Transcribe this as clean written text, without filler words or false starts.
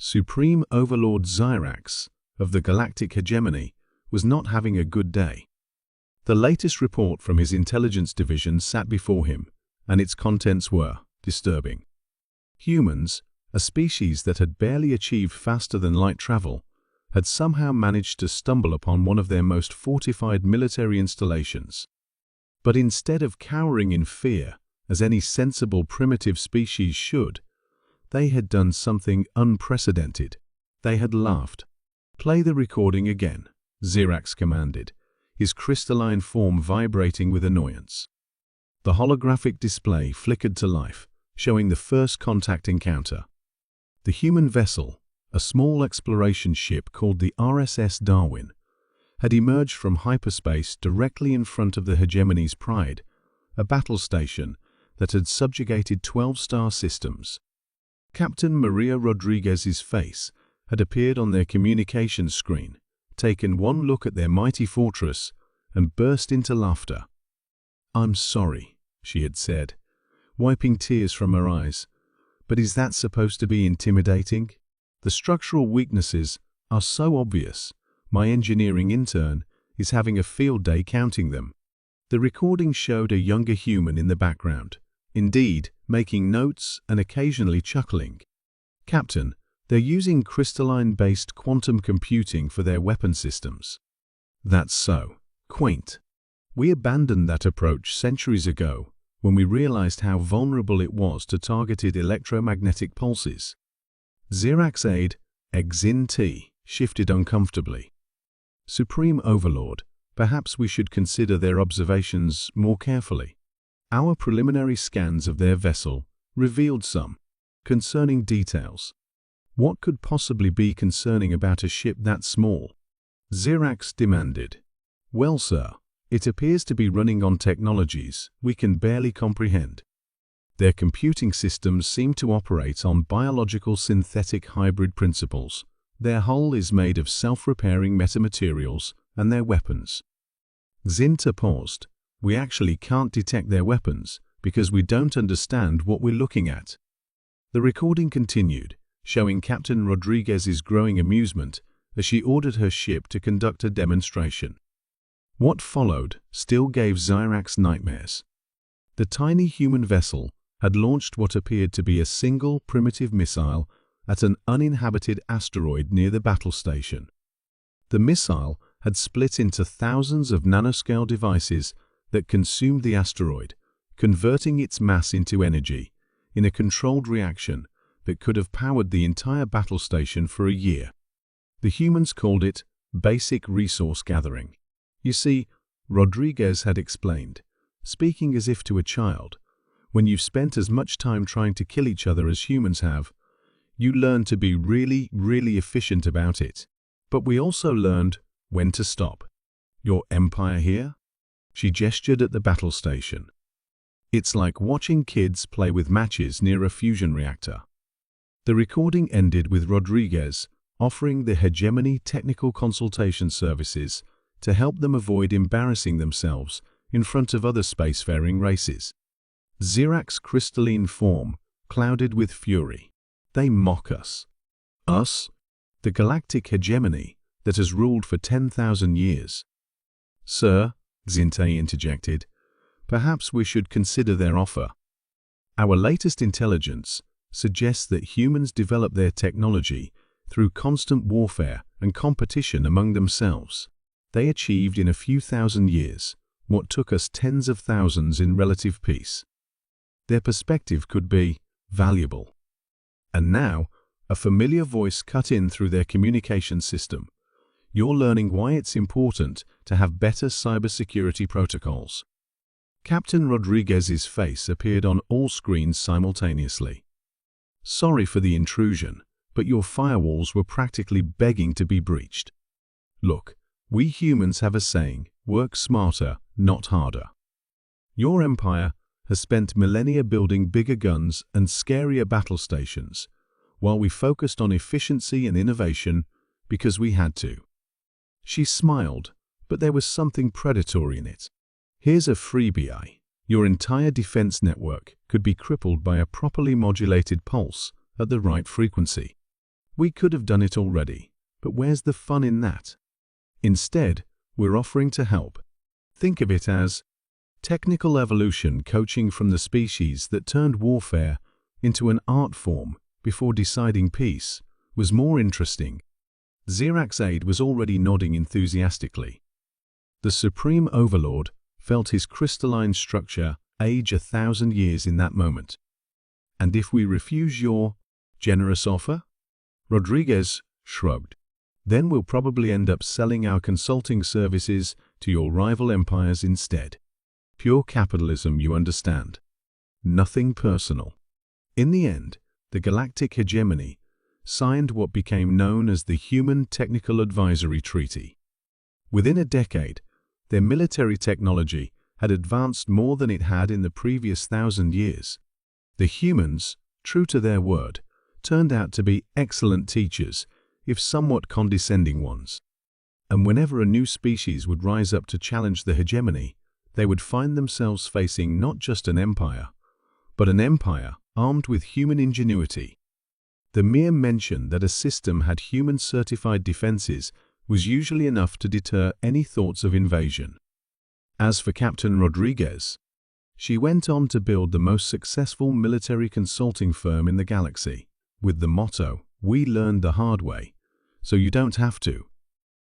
Supreme Overlord Xyrax of the Galactic Hegemony was not having a good day. The latest report from his intelligence division sat before him, and its contents were disturbing. Humans, a species that had barely achieved faster-than-light travel, had somehow managed to stumble upon one of their most fortified military installations. But instead of cowering in fear, as any sensible primitive species should, they had done something unprecedented. They had laughed. "Play the recording again," Xyrax commanded, his crystalline form vibrating with annoyance. The holographic display flickered to life, showing the first contact encounter. The human vessel, a small exploration ship called the RSS Darwin, had emerged from hyperspace directly in front of the Hegemony's Pride, a battle station that had subjugated 12 star systems. Captain Maria Rodriguez's face had appeared on their communications screen, taken one look at their mighty fortress, and burst into laughter. "I'm sorry," she had said, wiping tears from her eyes, "but is that supposed to be intimidating? The structural weaknesses are so obvious. My engineering intern is having a field day counting them." The recording showed a younger human in the background, indeed, making notes and occasionally chuckling. "Captain, they're using crystalline-based quantum computing for their weapon systems." "That's so. Quaint. We abandoned that approach centuries ago when we realized how vulnerable it was to targeted electromagnetic pulses." Xyrax's aide, Xin-T, shifted uncomfortably. "Supreme Overlord, perhaps we should consider their observations more carefully. Our preliminary scans of their vessel revealed some concerning details." "What could possibly be concerning about a ship that small?" Xyrax demanded. "Well, sir, it appears to be running on technologies we can barely comprehend. Their computing systems seem to operate on biological synthetic hybrid principles. Their hull is made of self-repairing metamaterials, and their weapons." Xin-T paused. "We actually can't detect their weapons because we don't understand what we're looking at." The recording continued, showing Captain Rodriguez's growing amusement as she ordered her ship to conduct a demonstration. What followed still gave Xyrax nightmares. The tiny human vessel had launched what appeared to be a single primitive missile at an uninhabited asteroid near the battle station. The missile had split into thousands of nanoscale devices that consumed the asteroid, converting its mass into energy in a controlled reaction that could have powered the entire battle station for a year. The humans called it basic resource gathering. "You see," Rodriguez had explained, speaking as if to a child, "when you've spent as much time trying to kill each other as humans have, you learn to be really, really efficient about it. But we also learned when to stop. Your empire here?" She gestured at the battle station. "It's like watching kids play with matches near a fusion reactor." The recording ended with Rodriguez offering the Hegemony technical consultation services to help them avoid embarrassing themselves in front of other spacefaring races. Xyrax's crystalline form clouded with fury. "They mock us. Us? The Galactic Hegemony that has ruled for 10,000 years. "Sir," Xin-T interjected, "perhaps we should consider their offer. Our latest intelligence suggests that humans develop their technology through constant warfare and competition among themselves. They achieved in a few thousand years what took us tens of thousands in relative peace. Their perspective could be valuable." And now, a familiar voice cut in through their communication system. "You're learning why it's important to have better cybersecurity protocols." Captain Rodriguez's face appeared on all screens simultaneously. "Sorry for the intrusion, but your firewalls were practically begging to be breached. Look, we humans have a saying, work smarter, not harder. Your empire has spent millennia building bigger guns and scarier battle stations, while we focused on efficiency and innovation because we had to." She smiled, but there was something predatory in it. "Here's a freebie. Your entire defense network could be crippled by a properly modulated pulse at the right frequency." We could have done it already, but where's the fun in that? Instead, we're offering to help. Think of it as technical evolution coaching from the species that turned warfare into an art form before deciding peace was more interesting. Zirak's aide was already nodding enthusiastically. The Supreme Overlord felt his crystalline structure age 1,000 years in that moment. And if we refuse your generous offer? Rodriguez shrugged. Then we'll probably end up selling our consulting services to your rival empires instead. Pure capitalism, you understand. Nothing personal. In the end, the Galactic Hegemony signed what became known as the Human Technical Advisory Treaty. Within a decade, their military technology had advanced more than it had in the previous 1,000 years. The humans, true to their word, turned out to be excellent teachers, if somewhat condescending ones. And whenever a new species would rise up to challenge the hegemony, they would find themselves facing not just an empire, but an empire armed with human ingenuity. The mere mention that a system had human-certified defenses was usually enough to deter any thoughts of invasion. As for Captain Rodriguez, she went on to build the most successful military consulting firm in the galaxy, with the motto, "We learned the hard way, so you don't have to."